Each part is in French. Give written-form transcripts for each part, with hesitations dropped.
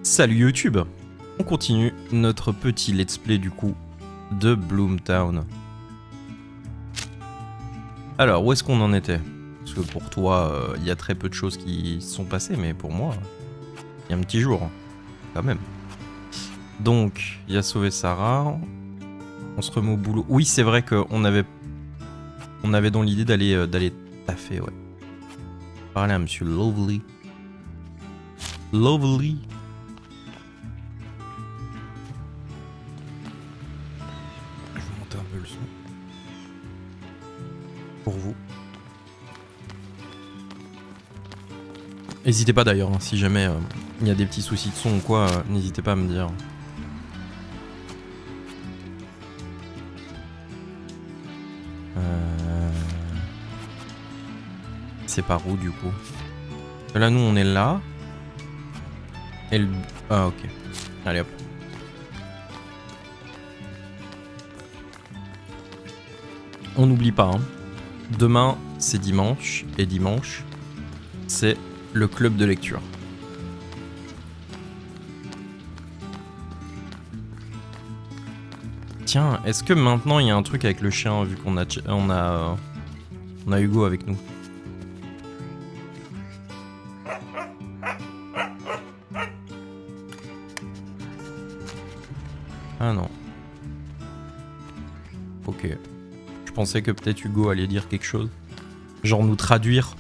Salut YouTube. On continue notre petit let's play du coup de Bloomtown. Alors où est-ce qu'on en était? Parce que pour toi il y a très peu de choses qui se sont passées, mais pour moi il y a un petit jour quand même. Donc il y a sauvé Sarah. On se remet au boulot. Oui, c'est vrai qu'on avait dans l'idée d'aller taffer, ouais. Parler à Monsieur Lovely. Lovely. Je vais monter un peu le son. Pour vous. N'hésitez pas d'ailleurs, hein, si jamais il y a des petits soucis de son ou quoi, n'hésitez pas à me dire. C'est par où du coup? Là nous on est là. Et le... Ah ok. Allez hop. On n'oublie pas, hein. Demain c'est dimanche. Et dimanche c'est le club de lecture. Tiens, est-ce que maintenant il y a un truc avec le chien vu qu'on a Hugo avec nous? Ah non. Ok. Je pensais que peut-être Hugo allait dire quelque chose. Genre nous traduire.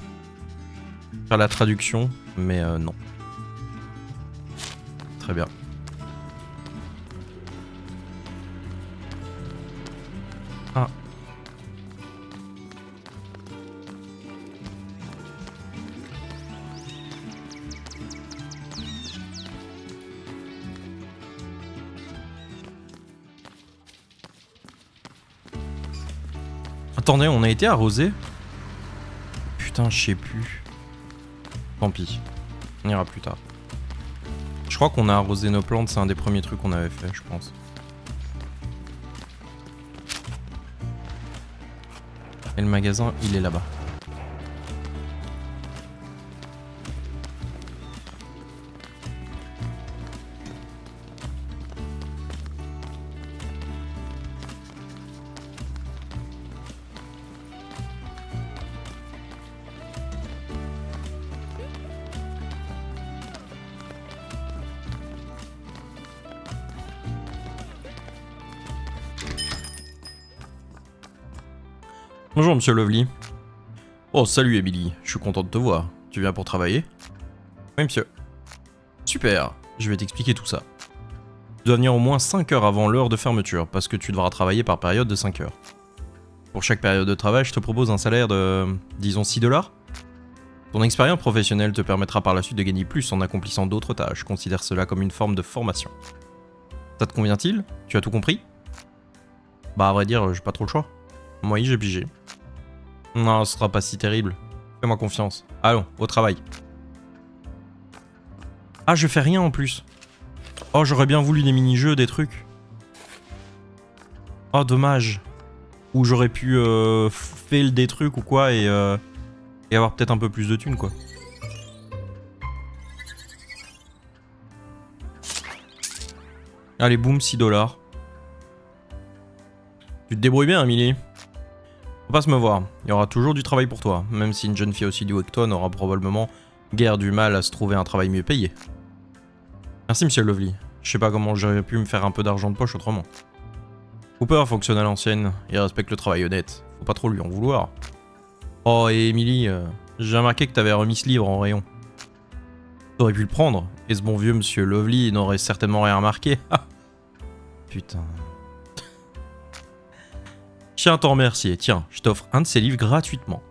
Faire la traduction. Mais non. Très bien. Ah. Attendez, on a été arrosé? Putain, je sais plus. Tant pis. On ira plus tard. Je crois qu'on a arrosé nos plantes, c'est un des premiers trucs qu'on avait fait, je pense. Et le magasin, il est là-bas. Bonjour Monsieur Lovely. Oh salut Emily, je suis content de te voir. Tu viens pour travailler? Oui monsieur. Super, je vais t'expliquer tout ça. Tu dois venir au moins 5 heures avant l'heure de fermeture, parce que tu devras travailler par période de 5 heures. Pour chaque période de travail, je te propose un salaire de, disons, 6 $. Ton expérience professionnelle te permettra par la suite de gagner plus en accomplissant d'autres tâches. Considère cela comme une forme de formation. Ça te convient-il? Tu as tout compris? Bah à vrai dire, j'ai pas trop le choix. Moi, j'ai pigé. Non, ce sera pas si terrible. Fais-moi confiance. Allons, au travail. Ah, je fais rien en plus. Oh, j'aurais bien voulu des mini-jeux, des trucs. Oh, dommage. Ou j'aurais pu faire des trucs ou quoi et avoir peut-être un peu plus de thunes, quoi. Allez, boum, 6 $. Tu te débrouilles bien, Emily. Faut pas se me voir, il y aura toujours du travail pour toi, même si une jeune fille aussi douée que toi n'aura probablement guère du mal à se trouver un travail mieux payé. Merci Monsieur Lovely, je sais pas comment j'aurais pu me faire un peu d'argent de poche autrement. Cooper fonctionne à l'ancienne, il respecte le travail honnête, faut pas trop lui en vouloir. Oh et Emily, j'ai remarqué que t'avais remis ce livre en rayon. T'aurais pu le prendre, et ce bon vieux Monsieur Lovely n'aurait certainement rien remarqué. Putain... Je tiens à t'en remercier. Tiens, je t'offre un de ces livres gratuitement.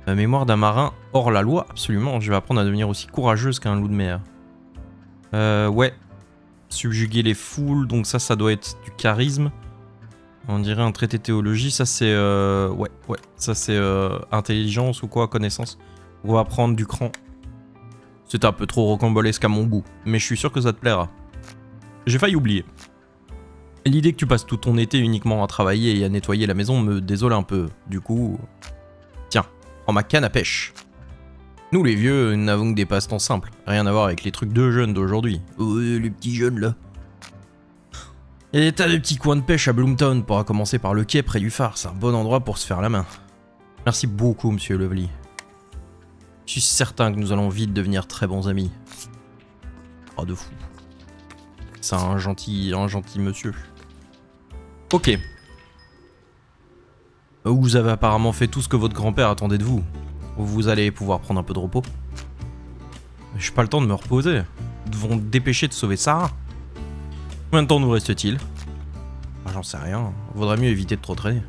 La mémoire d'un marin hors la loi, absolument. Je vais apprendre à devenir aussi courageuse qu'un loup de mer. Ouais. Subjuguer les foules, donc ça doit être du charisme. On dirait un traité de théologie, ça c'est... Ouais. Ça c'est intelligence ou quoi, connaissance. On va prendre du cran. C'est un peu trop rocambolesque à mon goût, mais je suis sûr que ça te plaira. J'ai failli oublier. L'idée que tu passes tout ton été uniquement à travailler et à nettoyer la maison me désole un peu. Du coup... Tiens, prends ma canne à pêche. Nous les vieux n'avons que des passe-temps simples, rien à voir avec les trucs de jeunes d'aujourd'hui. Les petits jeunes là. Il y a des tas de petits coins de pêche à Bloomtown, pour commencer par le quai près du phare, c'est un bon endroit pour se faire la main. Merci beaucoup monsieur Lovely. Je suis certain que nous allons vite devenir très bons amis. Oh de fou. C'est un gentil monsieur. Ok. Vous avez apparemment fait tout ce que votre grand-père attendait de vous. Vous allez pouvoir prendre un peu de repos. J'ai pas le temps de me reposer. Nous devons dépêcher de sauver Sarah. Combien de temps nous reste-t-il? J'en sais rien. Vaudrait mieux éviter de trop traîner.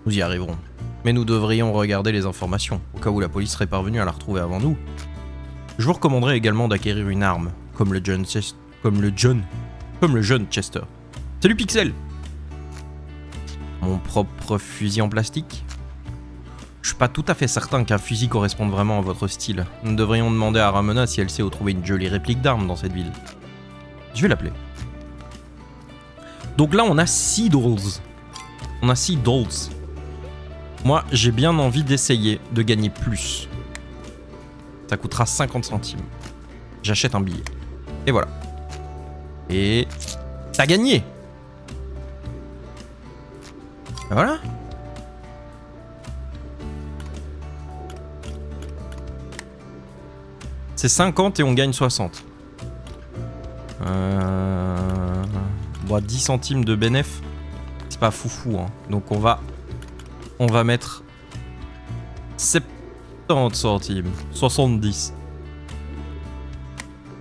Nous y arriverons. Mais nous devrions regarder les informations, au cas où la police serait parvenue à la retrouver avant nous. Je vous recommanderais également d'acquérir une arme, comme le jeune Chester. Salut Pixel! Mon propre fusil en plastique? Je suis pas tout à fait certain qu'un fusil corresponde vraiment à votre style. Nous devrions demander à Ramona si elle sait où trouver une jolie réplique d'arme dans cette ville. Je vais l'appeler. Donc là on a 6 dolls. On a 6 dolls. Moi j'ai bien envie d'essayer de gagner plus. Ça coûtera 50 centimes. J'achète un billet. Et voilà. Et... t'as gagné! Et voilà. C'est 50 et on gagne 60. Bon, 10 centimes de bénéf. C'est pas foufou, hein. Donc on va mettre 70 centimes. 70.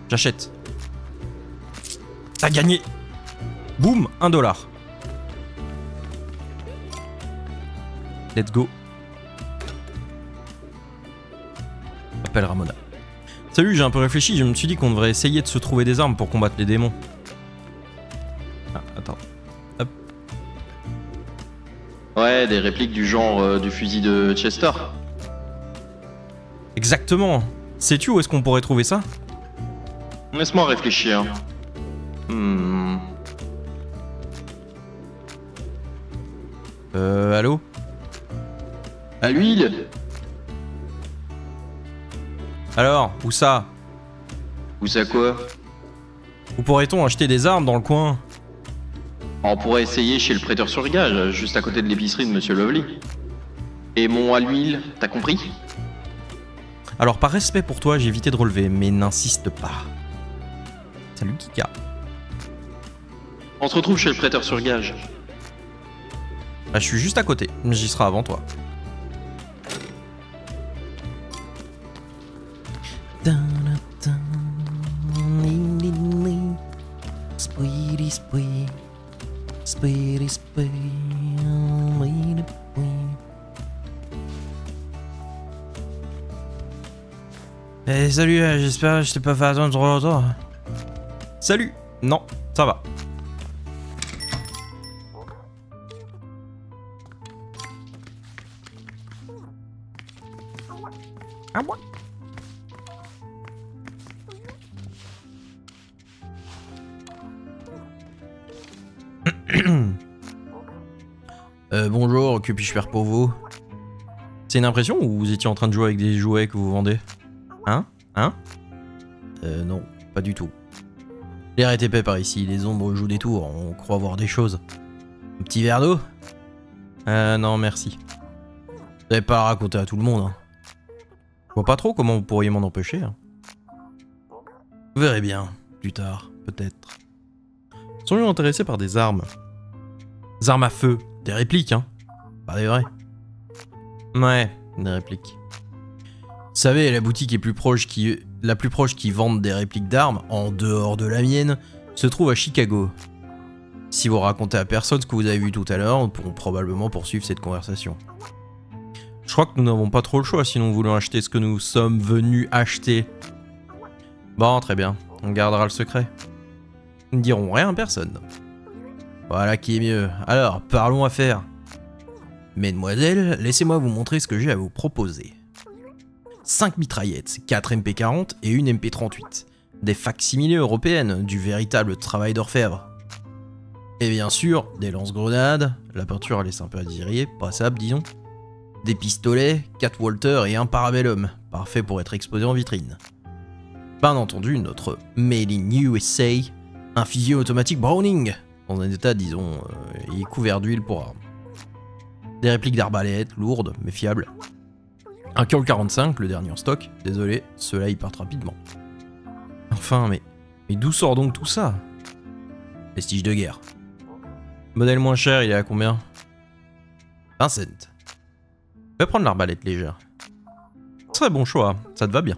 J'achète. T'as gagné. Boum, 1 dollar. Let's go. Appelle Ramona. Salut, j'ai un peu réfléchi, je me suis dit qu'on devrait essayer de se trouver des armes pour combattre les démons. Ah, attends. Hop. Ouais, des répliques du genre du fusil de Chester. Exactement. Sais-tu où est-ce qu'on pourrait trouver ça? Laisse-moi réfléchir. Allô? À l'huile? Alors, où ça? Où ça quoi? Où pourrait-on acheter des armes dans le coin? On pourrait essayer chez le prêteur sur gage, juste à côté de l'épicerie de Monsieur Lovely. Et mon à l'huile, t'as compris? Alors, par respect pour toi, j'ai évité de relever, mais n'insiste pas. Salut Kika. On se retrouve chez le prêteur sur gage. Bah, je suis juste à côté, mais j'y serai avant toi. Eh salut, j'espère que je t'ai pas fait attendre trop longtemps. Salut. Non, ça va. À moi. Bonjour, que puis-je faire pour vous? C'est une impression ou vous étiez en train de jouer avec des jouets que vous vendez? Hein? Non, pas du tout. L'air est épais par ici, les ombres jouent des tours, on croit voir des choses. Un petit verre d'eau? Non merci. Vous n'allez pas à raconter à tout le monde, hein. Je vois pas trop comment vous pourriez m'en empêcher, hein. Vous verrez bien, plus tard, peut-être. Sont-ils intéressés par des armes? Des armes à feu, des répliques, hein. Pas des vrais. Ouais, des répliques. Vous savez, la boutique la plus proche qui vende des répliques d'armes, en dehors de la mienne, se trouve à Chicago. Si vous racontez à personne ce que vous avez vu tout à l'heure, on pourra probablement poursuivre cette conversation. Je crois que nous n'avons pas trop le choix si nous voulons acheter ce que nous sommes venus acheter. Bon, très bien, on gardera le secret. Nous ne dirons rien à personne. Voilà qui est mieux. Alors, parlons affaires. Mesdemoiselles, laissez-moi vous montrer ce que j'ai à vous proposer. 5 mitraillettes, 4 MP40 et une MP38. Des facsimilés européennes, du véritable travail d'orfèvre. Et bien sûr, des lance-grenades. La peinture elle est sympa à désirer, passable disons. Des pistolets, 4 Walter et un Parabellum. Parfait pour être exposé en vitrine. Bien entendu, notre Made in USA, un fusil automatique Browning, dans un état, disons, il est couvert d'huile pour armes. Des répliques d'arbalètes, lourdes, mais fiables. Un Curl 45, le dernier en stock. Désolé, ceux-là ils partent rapidement. Enfin, mais d'où sort donc tout ça? Vestige de guerre. Modèle moins cher, il est à combien? 20 cents. Je vais prendre l'arbalète légère. Très bon choix, ça te va bien.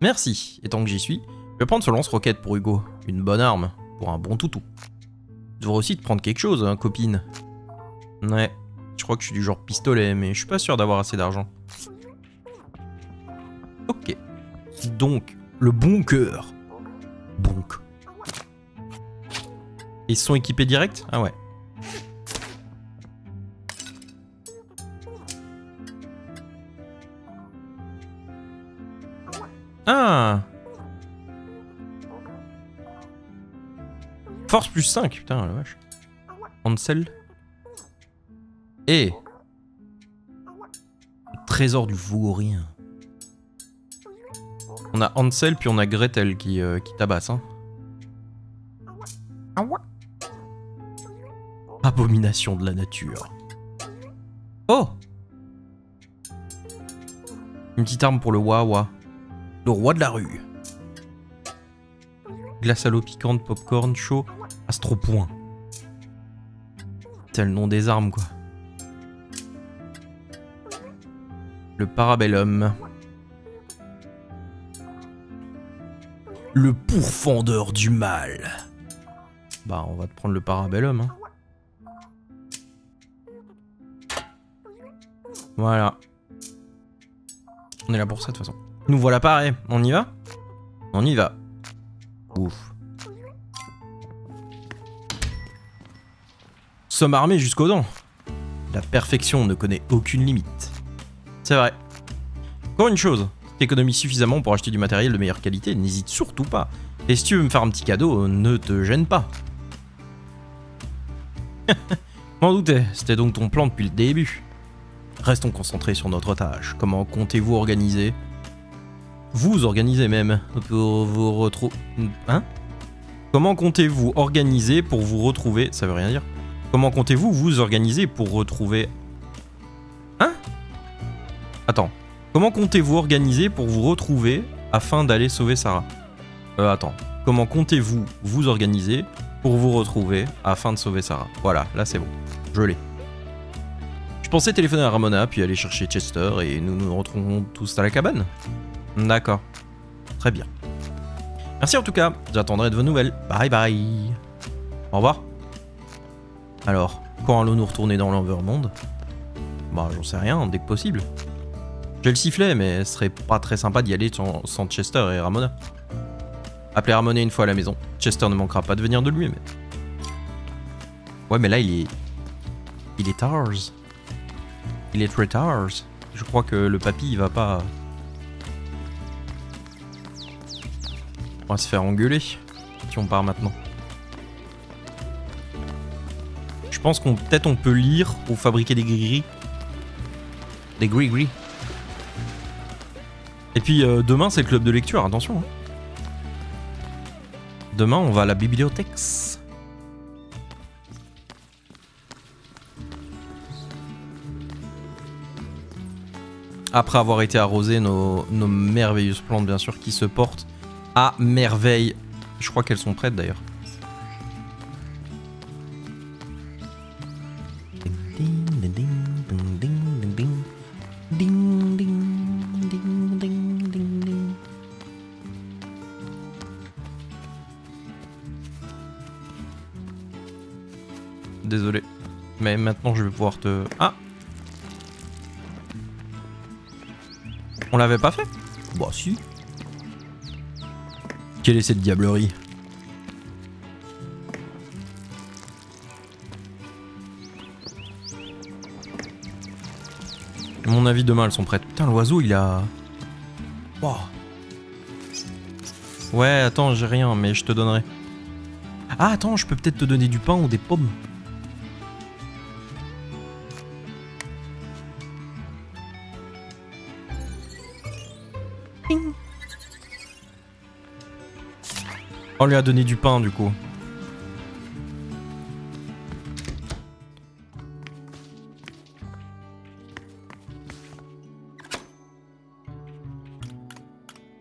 Merci, et tant que j'y suis, je vais prendre ce lance-roquette pour Hugo. Une bonne arme, pour un bon toutou. Tu devrais aussi te prendre quelque chose, hein, copine. Ouais, je crois que je suis du genre pistolet, mais je suis pas sûr d'avoir assez d'argent. Ok. Donc, le bon cœur. Bonk. Ils sont équipés direct? Ah ouais. Ah! Force plus 5, putain la vache. Hansel. Et trésor du vaurien. On a Hansel puis on a Gretel qui tabasse. Hein. Abomination de la nature. Oh! Une petite arme pour le Wawa. Le roi de la rue. Glace à l'eau piquante, popcorn chaud, astropoint. C'est le nom des armes quoi. Le Parabellum. Le pourfendeur du mal. Bah on va te prendre le Parabellum. Hein. Voilà. On est là pour ça de toute façon. Nous voilà pareil. On y va? On y va. Ouf. Sommes armés jusqu'aux dents. La perfection ne connaît aucune limite. C'est vrai. Encore une chose. Si t'économises suffisamment pour acheter du matériel de meilleure qualité, n'hésite surtout pas. Et si tu veux me faire un petit cadeau, ne te gêne pas. M'en doutais, c'était donc ton plan depuis le début. Restons concentrés sur notre tâche. Comment comptez-vous organiser? Vous organisez même pour vous retrouver... Hein? Comment comptez-vous organiser pour vous retrouver... Ça veut rien dire. Comment comptez-vous vous organiser pour retrouver... Hein? Attends. Comment comptez-vous organiser pour vous retrouver afin d'aller sauver Sarah? Attends. Comment comptez-vous vous organiser pour vous retrouver afin de sauver Sarah? Voilà, là c'est bon. Je l'ai. Je pensais téléphoner à Ramona, puis aller chercher Chester, et nous nous retrouvons tous à la cabane. D'accord. Très bien. Merci en tout cas, j'attendrai de vos nouvelles. Bye bye. Au revoir. Alors, quand allons-nous retourner dans l'Envermonde? Bah j'en sais rien, dès que possible. J'ai le sifflet, mais ce serait pas très sympa d'y aller sans Chester et Ramona. Appelez Ramona une fois à la maison. Chester ne manquera pas de venir de lui-même. Ouais mais là il est tard. Il est très tard. Je crois que le papy il va pas... On va se faire engueuler si on part maintenant. Je pense qu'on peut-être on peut lire ou fabriquer des gris-gris. Des gris-gris. Et puis demain c'est le club de lecture, attention. Hein. Demain on va à la bibliothèque. Après avoir été arrosé nos merveilleuses plantes bien sûr qui se portent à merveille. Je crois qu'elles sont prêtes d'ailleurs. Désolé. Mais maintenant je vais pouvoir te... Ah! On l'avait pas fait? Bah si. Quelle est cette diablerie? À mon avis demain elles sont prêtes. Putain l'oiseau il a... Wow. Ouais attends j'ai rien mais je te donnerai. Ah attends je peux peut-être te donner du pain ou des pommes. On lui a donné du pain du coup.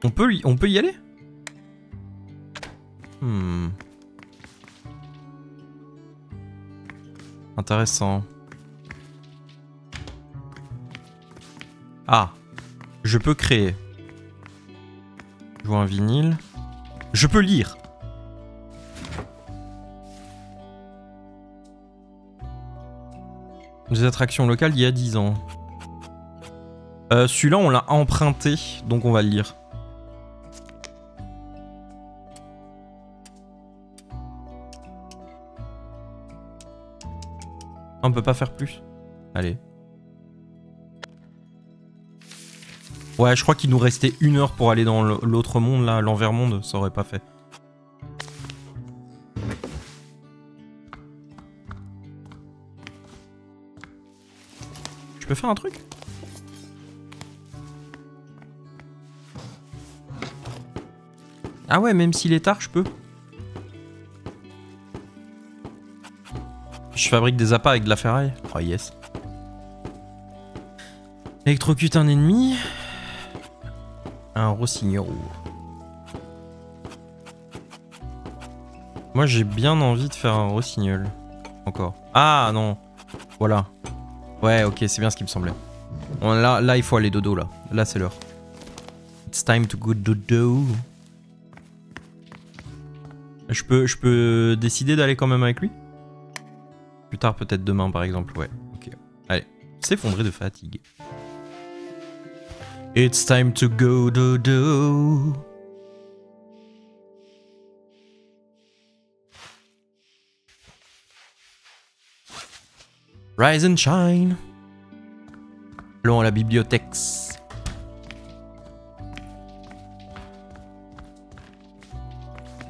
On peut y aller? Intéressant. Ah. Je peux créer. Je vois un vinyle. Je peux lire. Des attractions locales il y a 10 ans. Celui-là, on l'a emprunté, donc on va le lire. On peut pas faire plus. Allez. Ouais, je crois qu'il nous restait 1 heure pour aller dans l'autre monde, là, l'envers-monde, ça aurait pas fait. Je peux faire un truc? Ah ouais, même s'il est tard, je peux. Je fabrique des appâts avec de la ferraille. Oh yes. Électrocute un ennemi. Un rossignol. Moi j'ai bien envie de faire un rossignol. Encore. Ah non. Voilà. Ouais ok, c'est bien ce qui me semblait. Bon, là il faut aller dodo là. Là c'est l'heure. It's time to go dodo. Je peux décider d'aller quand même avec lui? Plus tard, peut-être demain par exemple, ouais. Ok. Allez, s'effondrer de fatigue. It's time to go dodo. Rise and shine. Allons à la bibliothèque.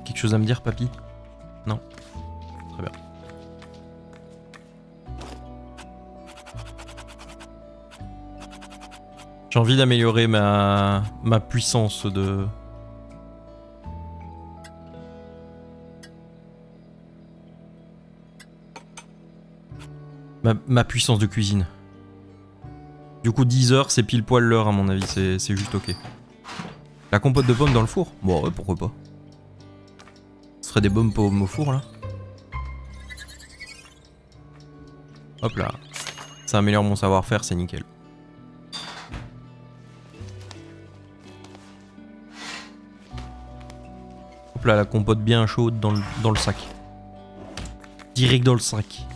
Quelque chose à me dire, papy? Non. Très bien. J'ai envie d'améliorer ma puissance de... Ma puissance de cuisine. Du coup 10 heures c'est pile poil l'heure à mon avis, c'est juste ok. La compote de pommes dans le four? Bon ouais, pourquoi pas. Ce serait des bonnes pommes au four là. Hop là. Ça améliore mon savoir-faire, c'est nickel. Hop là, la compote bien chaude dans le sac. Direct dans le sac.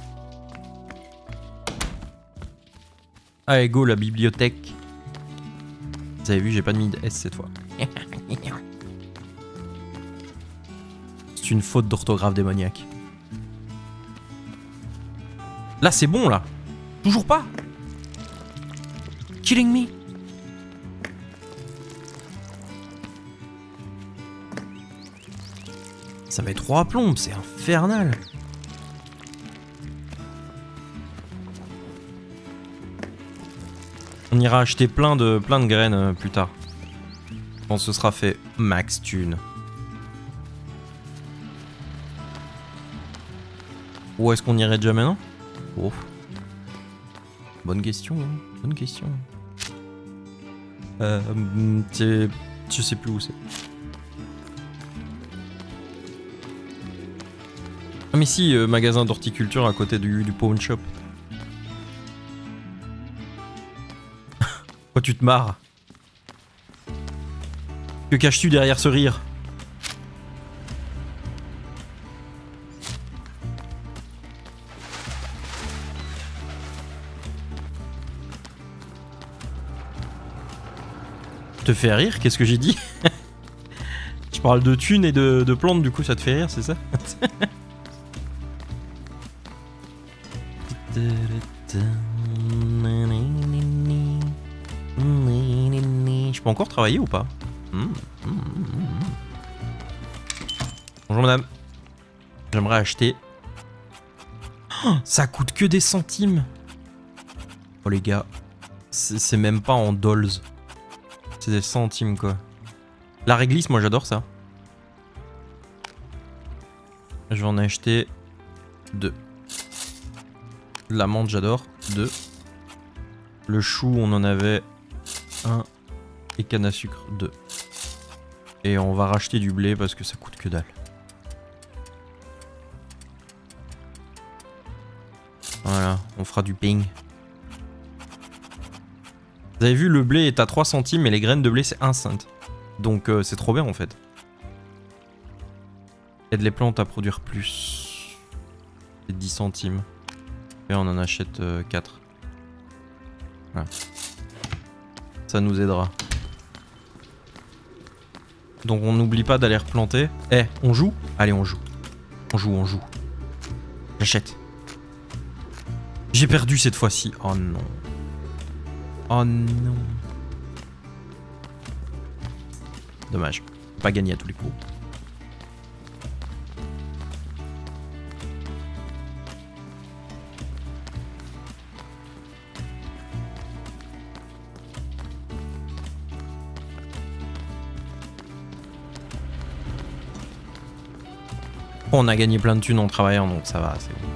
Allez go la bibliothèque. Vous avez vu, j'ai pas mis de S cette fois. C'est une faute d'orthographe démoniaque. Là c'est bon là. Toujours pas. Killing me. Ça met 3 plombes, c'est infernal. On ira acheter plein de graines plus tard. Quand ce sera fait max thune. Où est-ce qu'on irait déjà maintenant? Oh. Bonne question, hein. Bonne question. Je sais plus où c'est. Ah mais si, magasin d'horticulture à côté du pawn shop. Pourquoi tu te marres? Que caches-tu derrière ce rire? Te fait rire? Qu'est-ce que j'ai dit? Je parle de thunes et de plantes, du coup ça te fait rire, c'est ça? Je peux encore travailler ou pas? Bonjour madame. J'aimerais acheter... Oh, ça coûte que des centimes. Oh les gars. C'est même pas en dolls. C'est des centimes quoi. La réglisse, moi j'adore ça. Je vais en acheter 2. La menthe, j'adore. 2. Le chou, on en avait 1. Et canne à sucre, 2. Et on va racheter du blé parce que ça coûte que dalle. Voilà, on fera du ping. Vous avez vu, le blé est à 3 centimes et les graines de blé c'est 1 cent. Donc c'est trop bien en fait. Aide les plantes à produire plus. C'est 10 centimes. Et on en achète 4. Voilà. Ça nous aidera. Donc on n'oublie pas d'aller replanter. Eh, on joue? Allez, on joue. On joue. J'achète. J'ai perdu cette fois-ci. Oh non. Oh non. Dommage. Pas gagné à tous les coups. On a gagné plein de thunes en travaillant, donc ça va, c'est bon.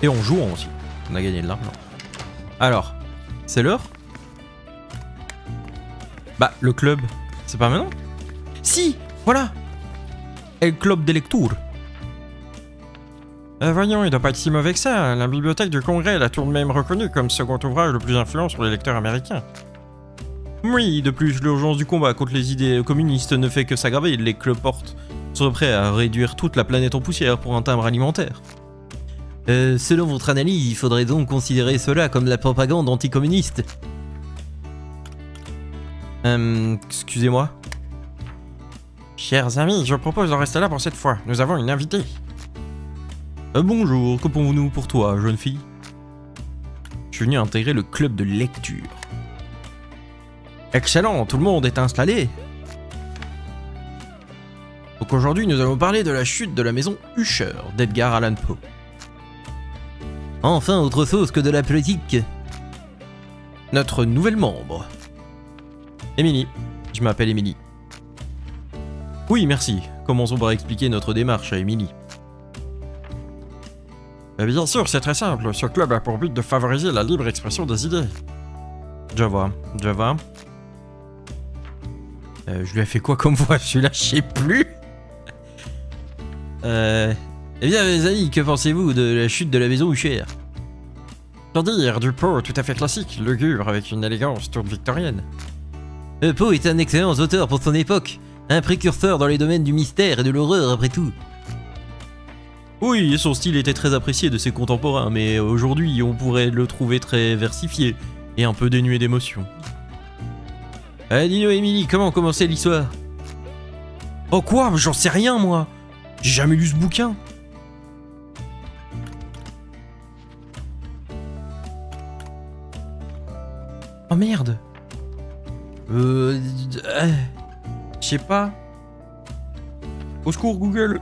Et en jouant aussi. On a gagné de l'argent. Alors, c'est l'heure? Bah, le club, c'est pas maintenant? Si, voilà. El Club de Lecture. Voyons, il doit pas être si mauvais que ça. La bibliothèque du Congrès l'a tout de même reconnu comme second ouvrage le plus influent sur les lecteurs américains. Oui, de plus, l'urgence du combat contre les idées communistes ne fait que s'aggraver. Les clubs portent sont prêts à réduire toute la planète en poussière pour un timbre alimentaire. Selon votre analyse, il faudrait donc considérer cela comme la propagande anticommuniste. Excusez-moi. Chers amis, je propose de rester là pour cette fois. Nous avons une invitée. Bonjour, que pouvons-nous pour toi, jeune fille? Je suis venu intégrer le club de lecture. Excellent, tout le monde est installé. Donc aujourd'hui, nous allons parler de la chute de la maison Usher d'Edgar Allan Poe. Enfin, autre chose que de la politique. Notre nouvelle membre. Émilie. Je m'appelle Émilie. Oui, merci. Commençons par expliquer notre démarche à Émilie. Bien sûr, c'est très simple. Ce club a pour but de favoriser la libre expression des idées. Je vois. Je lui ai fait quoi comme voix? Celui-là, je sais plus. Eh bien, mes amis, que pensez-vous de la chute de la maison Usher? Sans dire, du Poe tout à fait classique, lugubre avec une élégance toute victorienne. Poe est un excellent auteur pour son époque, un précurseur dans les domaines du mystère et de l'horreur après tout. Oui, son style était très apprécié de ses contemporains, mais aujourd'hui on pourrait le trouver très versifié et un peu dénué d'émotion. Dis-nous Émilie, comment commençait l'histoire? Oh quoi? J'en sais rien moi. J'ai jamais lu ce bouquin. Oh merde. Je sais pas. Au secours Google.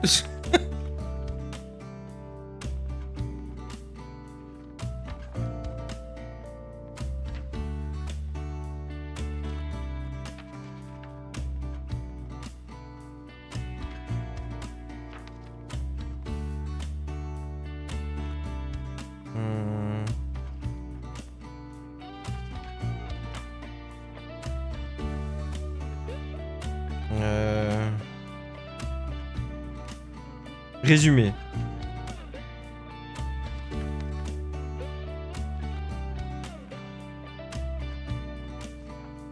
Résumé.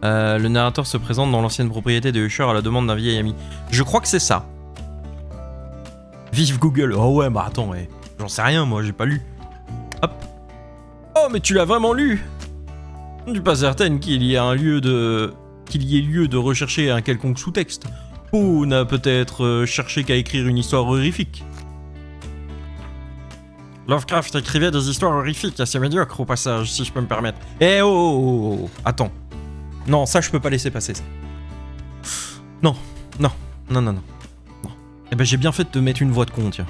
Le narrateur se présente dans l'ancienne propriété de Usher à la demande d'un vieil ami. Je crois que c'est ça. Vive Google. Oh ouais, bah attends, ouais. J'en sais rien, moi, j'ai pas lu. Hop. Oh, mais tu l'as vraiment lu? Je ne suis pas certaine qu'il y ait lieu de rechercher un quelconque sous-texte. Poe n'a peut-être cherché qu'à écrire une histoire horrifique. Lovecraft écrivait des histoires horrifiques assez médiocres au passage, si je peux me permettre. Eh oh. Attends. Non, ça je peux pas laisser passer ça. Non. Eh ben j'ai bien fait de te mettre une voix de con, tiens.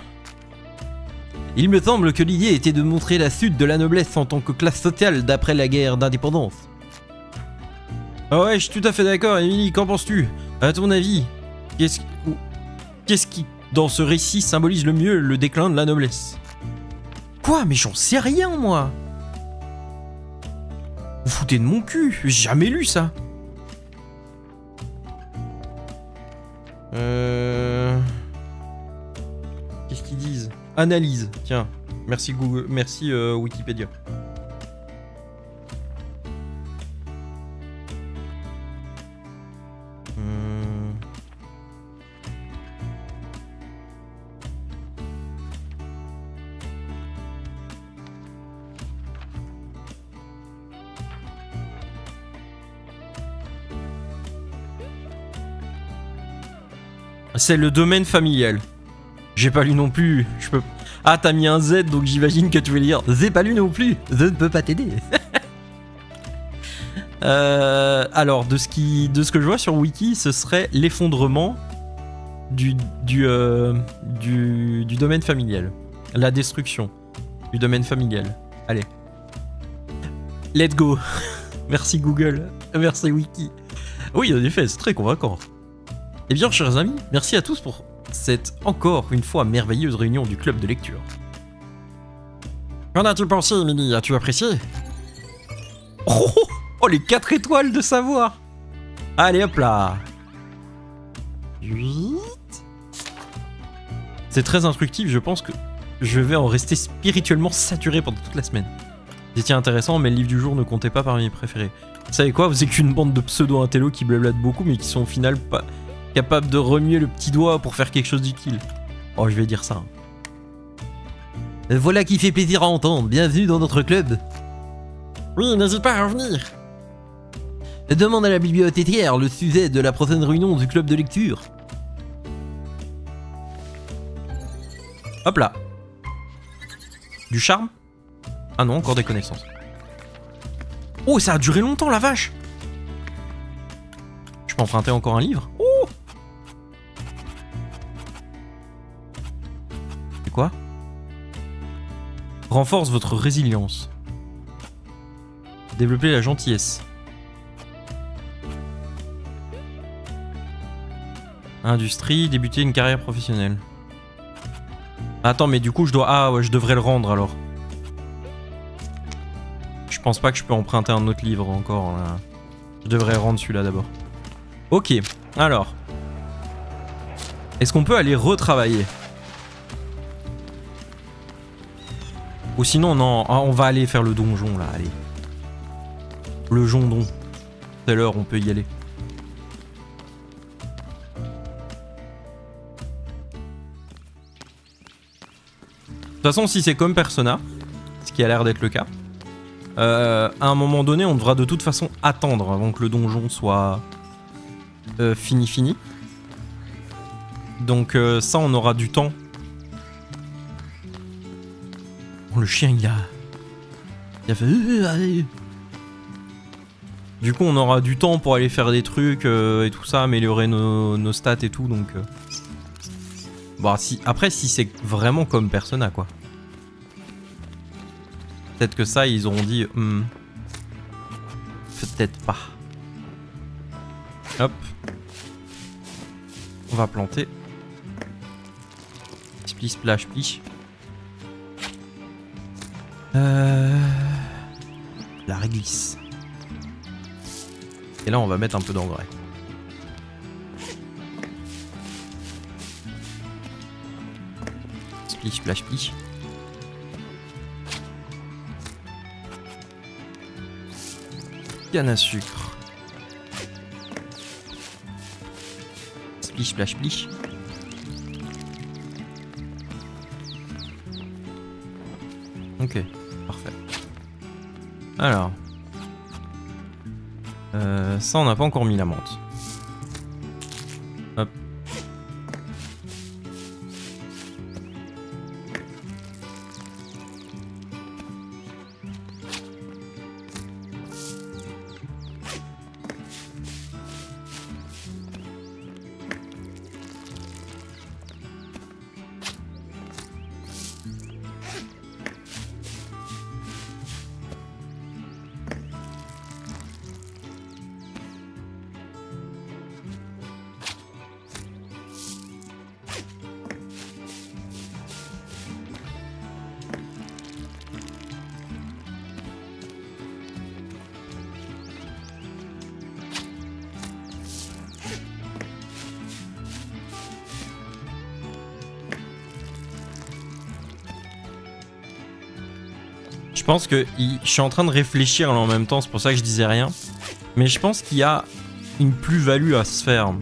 Il me semble que l'idée était de montrer la chute de la noblesse en tant que classe sociale d'après la guerre d'indépendance. Ah ouais, je suis tout à fait d'accord, Émilie, qu'en penses-tu? À ton avis, qu'est-ce qui dans ce récit symbolise le mieux le déclin de la noblesse. Quoi? Mais j'en sais rien, moi. Vous foutez de mon cul, j'ai jamais lu ça. Qu'est-ce qu'ils disent? Analyse, tiens. Merci Google, merci Wikipédia. C'est le domaine familial. J'ai pas lu non plus. Je peux. Ah, t'as mis un Z, donc j'imagine que tu veux lire. J'ai pas lu non plus. Je ne peux pas t'aider. Alors, de ce que je vois sur Wiki, ce serait l'effondrement du domaine familial. La destruction du domaine familial. Allez. Let's go. Merci Google. Merci Wiki. Oui, en effet, c'est très convaincant. Eh bien, chers amis, merci à tous pour cette, encore une fois, merveilleuse réunion du club de lecture. Qu'en as-tu pensé, Emily? As-tu apprécié? Oh, les 4 étoiles de savoir! Allez, hop là! 8. C'est très instructif, je pense que je vais en rester spirituellement saturé pendant toute la semaine. C'était intéressant, mais le livre du jour ne comptait pas parmi mes préférés. Vous savez quoi? Vous êtes qu'une bande de pseudo-intellos qui blablatent beaucoup, mais qui sont au final pas capables de remuer le petit doigt pour faire quelque chose d'utile. Oh, je vais dire ça. Voilà qui fait plaisir à entendre. Bienvenue dans notre club. Oui, n'hésite pas à revenir. Demande à la bibliothécaire le sujet de la prochaine réunion du club de lecture. Hop là. Du charme? Ah non, encore des connaissances. Oh, ça a duré longtemps, la vache. Je peux emprunter encore un livre? Oh! C'est quoi? Renforce votre résilience. Développer la gentillesse. Industrie, débuter une carrière professionnelle. Attends, mais du coup, je dois... Ah ouais, je devrais le rendre alors. Je pense pas que je peux emprunter un autre livre encore. Là. Je devrais rendre celui-là d'abord. Ok, alors. Est-ce qu'on peut aller retravailler? Ou sinon, non, on va aller faire le donjon là, allez. Le jondon. C'est l'heure, on peut y aller. De toute façon, si c'est comme Persona, ce qui a l'air d'être le cas, à un moment donné, on devra de toute façon attendre avant que le donjon soit fini. Donc ça, on aura du temps. Oh, le chien, il a fait... Du coup, on aura du temps pour aller faire des trucs et tout ça, améliorer nos stats et tout, donc... Bon, après, si c'est vraiment comme Persona, quoi. Peut-être que ça, ils auront dit... peut-être pas. Hop. On va planter. Spli, splash, pli. La réglisse. Et là, on va mettre un peu d'engrais. Splish, splash, pli. Canne à sucre. Splish, splash, pli. Ok, parfait. Alors. Ça, on n'a pas encore mis la menthe. Hop. Je pense que je suis en train de réfléchir là en même temps, c'est pour ça que je disais rien. Mais je pense qu'il y a une plus-value à se faire.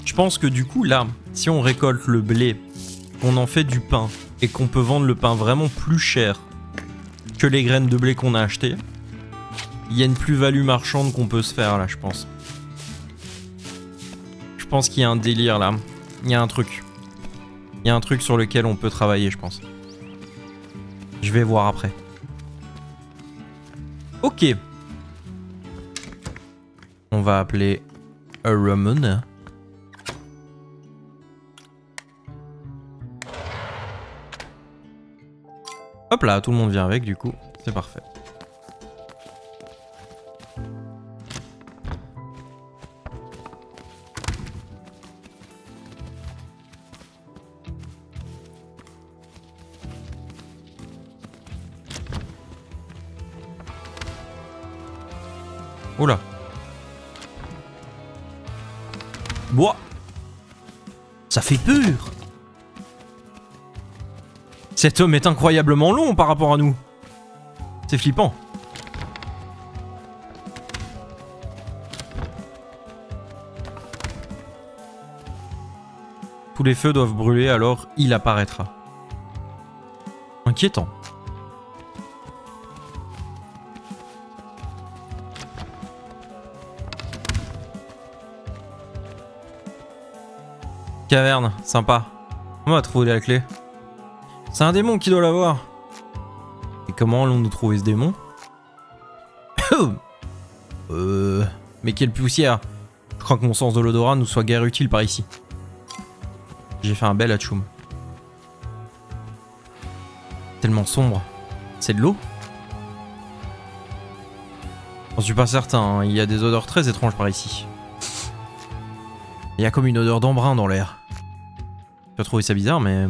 Je pense que du coup là, si on récolte le blé, qu'on en fait du pain et qu'on peut vendre le pain vraiment plus cher que les graines de blé qu'on a achetées, il y a une plus-value marchande qu'on peut se faire là, je pense. Je pense qu'il y a un délire là. Il y a un truc. Il y a un truc sur lequel on peut travailler, je pense. Je vais voir après. Ok. On va appeler Ramona. Hop là, tout le monde vient avec du coup. C'est parfait. Oula. Bois. Ça fait peur. Cet homme est incroyablement long par rapport à nous. C'est flippant. Tous les feux doivent brûler, alors il apparaîtra. Inquiétant. Caverne, sympa. On va trouver la clé. C'est un démon qui doit l'avoir. Et comment allons-nous trouver ce démon? Mais quelle poussière. Je crois que mon sens de l'odorat nous soit guère utile par ici. J'ai fait un bel atchoum. Tellement sombre. C'est de l'eau? J'en suis pas certain, hein. Il y a des odeurs très étranges par ici. Il y a comme une odeur d'embrun dans l'air. Tu as trouvé ça bizarre, mais...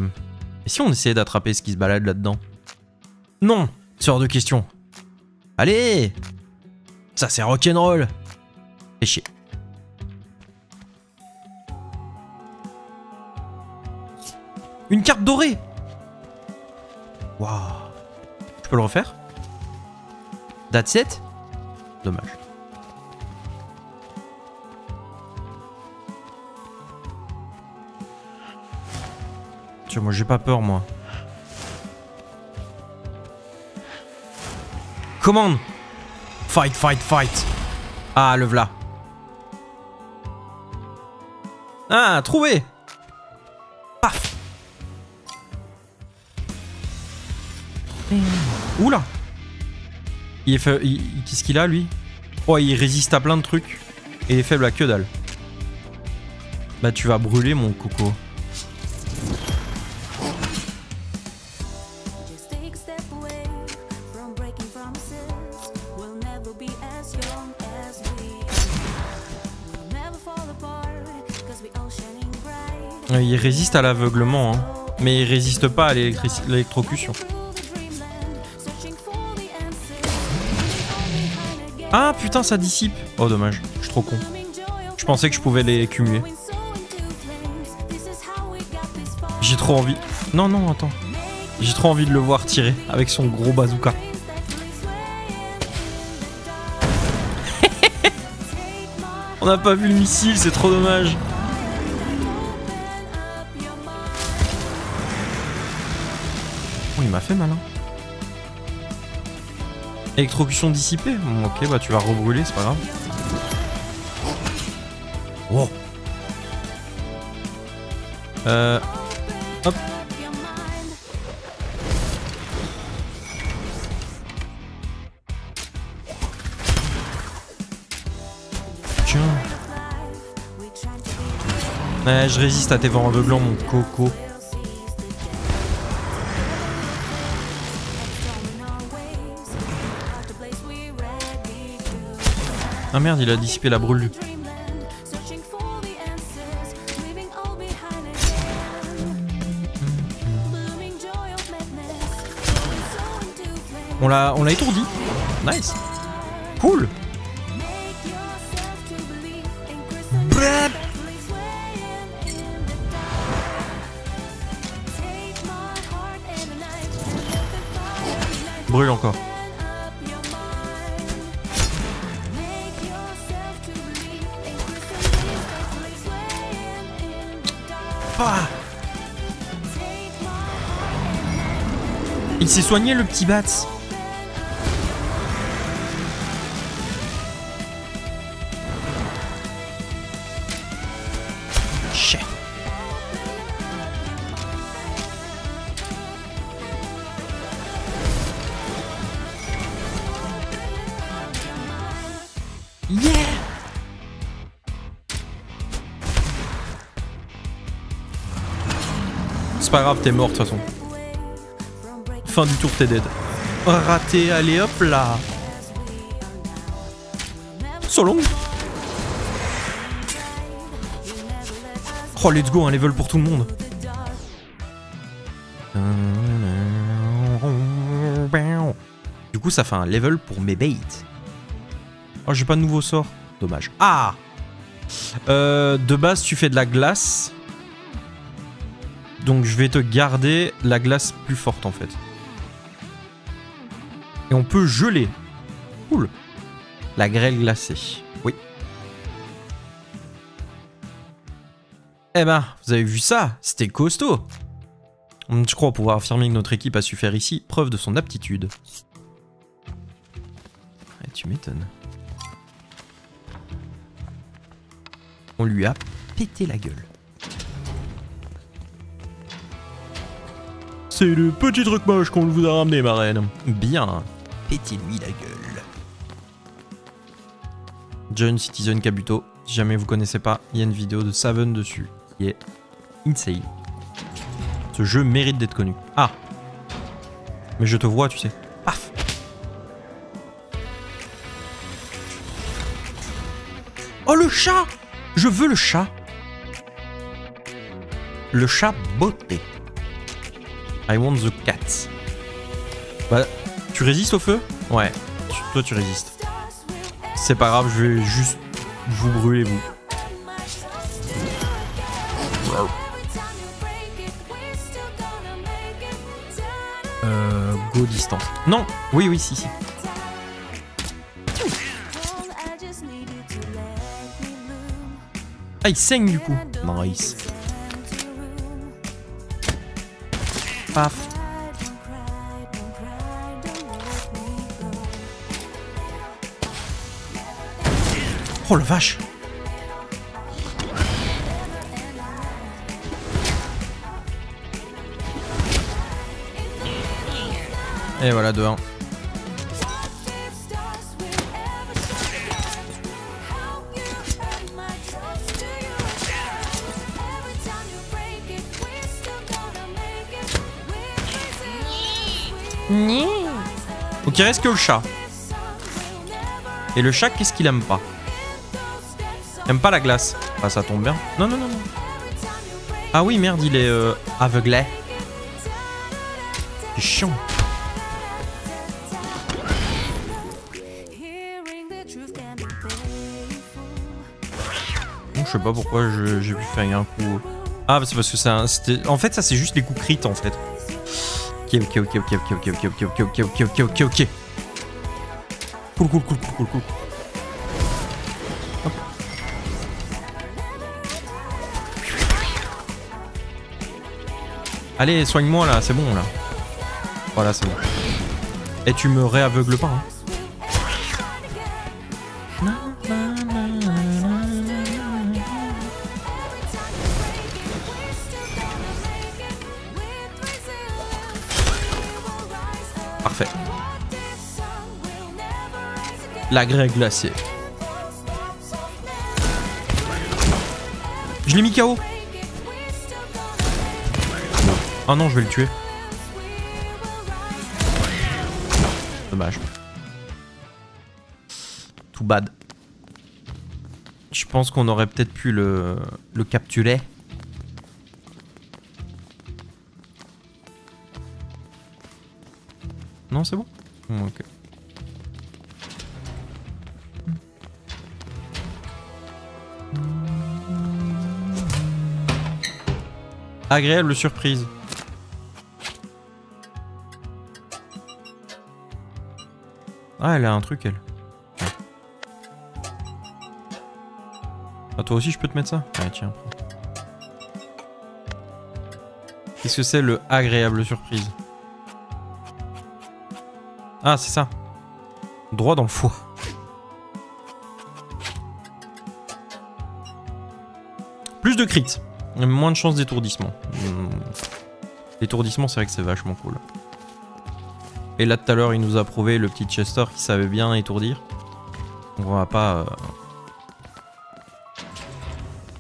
Et si on essayait d'attraper ce qui se balade là-dedans? Non, c'est hors de question. Allez! Ça c'est rock'n'roll. Fais chier. Une carte dorée! Waouh. Je peux le refaire? That's it? Dommage. Tiens, moi j'ai pas peur, moi. Commande! Fight, fight, fight! Ah, le v'là. Ah, trouvé! Paf! Oula! Il est fait... Qu'est-ce qu'il a, lui? Oh, il résiste à plein de trucs. Et il est faible à que dalle. Bah, tu vas brûler, mon coco. Il résiste à l'aveuglement, hein. Mais il résiste pas à l'électrocution. Ah putain, ça dissipe. Oh dommage, je suis trop con. Je pensais que je pouvais les cumuler. J'ai trop envie. Non, non, attends. J'ai trop envie de le voir tirer avec son gros bazooka. On n'a pas vu le missile, c'est trop dommage. Oh, il m'a fait malin. Électrocution dissipée. Bon, ok, bah tu vas rebrûler, c'est pas grave. Oh. Hop. Tiens. Ouais, je résiste à tes vents aveuglants, mon coco. Ah merde, il a dissipé la brûle. On l'a étourdi. Nice. Cool. Brrr. Brûle encore. Ah! Il s'est soigné le petit Bats. Chais. Yeah! C'est pas grave, t'es mort de toute façon. Fin du tour, t'es dead. Raté, allez hop là. Solong. Oh, let's go, un level pour tout le monde. Du coup, ça fait un level pour mes baits. Oh, j'ai pas de nouveau sort. Dommage. Ah! De base, tu fais de la glace. Donc, je vais te garder la glace plus forte en fait. Et on peut geler. Cool. La grêle glacée. Oui. Eh ben, vous avez vu ça? C'était costaud. Je crois pouvoir affirmer que notre équipe a su faire ici preuve de son aptitude. Ouais, tu m'étonnes. On lui a pété la gueule. C'est le petit truc moche qu'on vous a ramené, ma reine. Bien. Pétez-lui la gueule. John Citizen Kabuto. Si jamais vous connaissez pas, il y a une vidéo de Saven dessus qui est insane. Ce jeu mérite d'être connu. Ah. Mais je te vois, tu sais. Paf. Oh, le chat! Je veux le chat. Le chat beauté. I want the cat. Bah, tu résistes au feu? Ouais. Toi, tu résistes. C'est pas grave, je vais juste vous brûler, vous. Go distance. Non! Oui, oui, si, si. Ah, il saigne du coup. Nice. Paf. Oh la vache. Et voilà, 2-1. Donc il reste que le chat. Et le chat, qu'est-ce qu'il aime pas? Il aime pas la glace. Ah, ça tombe bien. Non, non, non, non. Ah oui, merde, il est aveuglé. C'est chiant. Bon, je sais pas pourquoi j'ai pu faire un coup. Ah, c'est parce que ça. En fait, ça, c'est juste les coups crit en fait. Ok. Cool. Hop. Allez, soigne-moi là, c'est bon là. Voilà, c'est bon. Et tu me réaveugles pas, hein. Parfait. La grêle glacée. Je l'ai mis KO. Oh non, je vais le tuer. Dommage. Too bad. Je pense qu'on aurait peut-être pu le capturer. Non, c'est bon? Ok. Agréable surprise. Ah, elle a un truc, elle. Ouais. Ah, toi aussi, je peux te mettre ça? Ouais, tiens. Qu'est-ce que c'est le agréable surprise? Ah, c'est ça. Droit dans le foie. Plus de crit. Moins de chances d'étourdissement. L'étourdissement, c'est vrai que c'est vachement cool. Et là, tout à l'heure, il nous a prouvé le petit Chester qui savait bien étourdir. Donc on va pas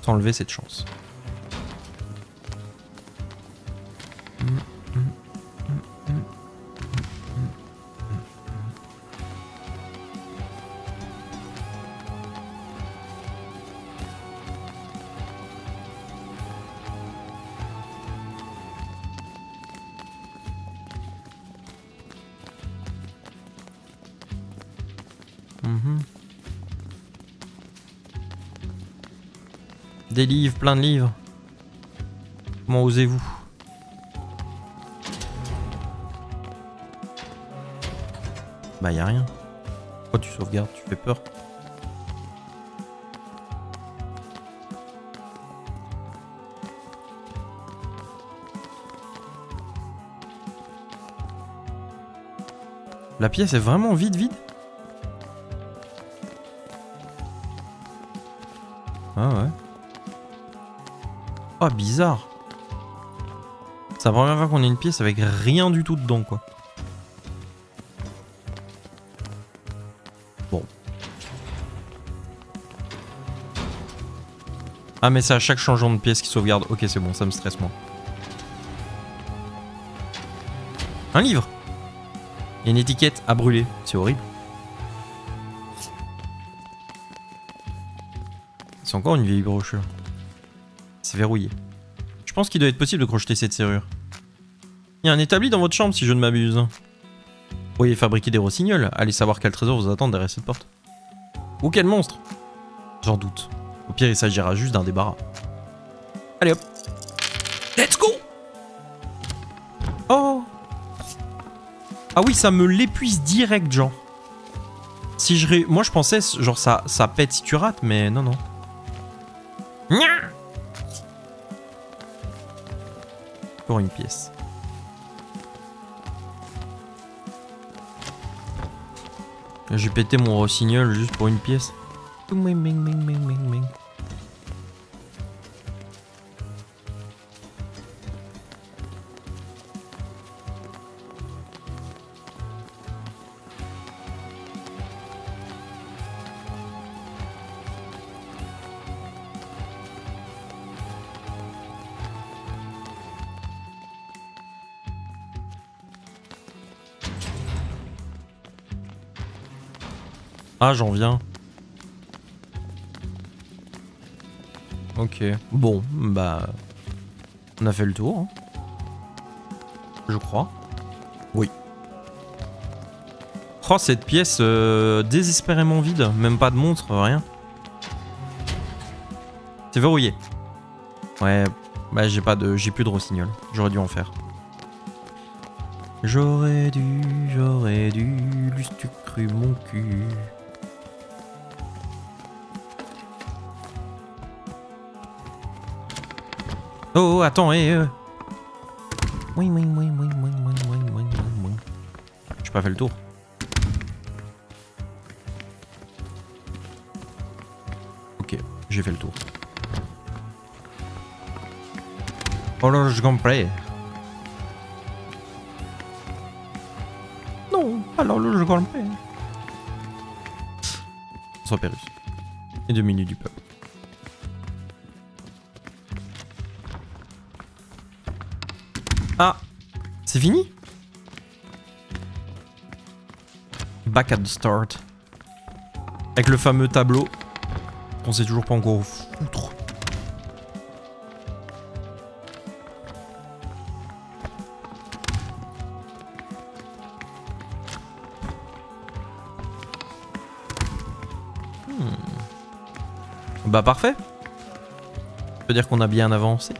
s'enlever cette chance. Des livres, plein de livres. Comment osez-vous? Bah y a rien. Pourquoi tu sauvegardes? Tu fais peur. La pièce est vraiment vide. Ah ouais. Oh, bizarre. C'est la première fois qu'on a une pièce avec rien du tout dedans, quoi. Bon. Ah, mais c'est à chaque changement de pièce qui sauvegarde. Ok, c'est bon, ça me stresse moins. Un livre. Il y a une étiquette à brûler. C'est horrible. C'est encore une vieille brochure. C'est verrouillé. Je pense qu'il doit être possible de crocheter cette serrure. Il y a un établi dans votre chambre si je ne m'abuse. Vous pourriez fabriquer des rossignols. Allez savoir quel trésor vous attend derrière cette porte. Ou quel monstre. J'en doute. Au pire, il s'agira juste d'un débarras. Allez hop. Let's go. Oh. Ah oui, ça me l'épuise direct, genre. Si je moi, je pensais, genre, ça pète si tu rates, mais non, non. Pour une pièce. J'ai pété mon rossignol juste pour une pièce. Ah, j'en viens. Ok. Bon, bah... on a fait le tour. Hein. Je crois. Oui. Oh, cette pièce désespérément vide. Même pas de monstre, rien. C'est verrouillé. Ouais, bah j'ai plus de rossignol. J'aurais dû en faire. J'aurais dû, l'eusse-tu cru mon cul. Oh, attends, hé, Oui. J'ai pas fait le tour. Ok, j'ai fait le tour. Oh là, je comprends. Non, alors là, je comprends. Soit Pérus. Et 2 minutes du peuple. Ah, c'est fini? Back at the start. Avec le fameux tableau. On sait toujours pas encore foutre. Bah parfait. Ça veut dire qu'on a bien avancé.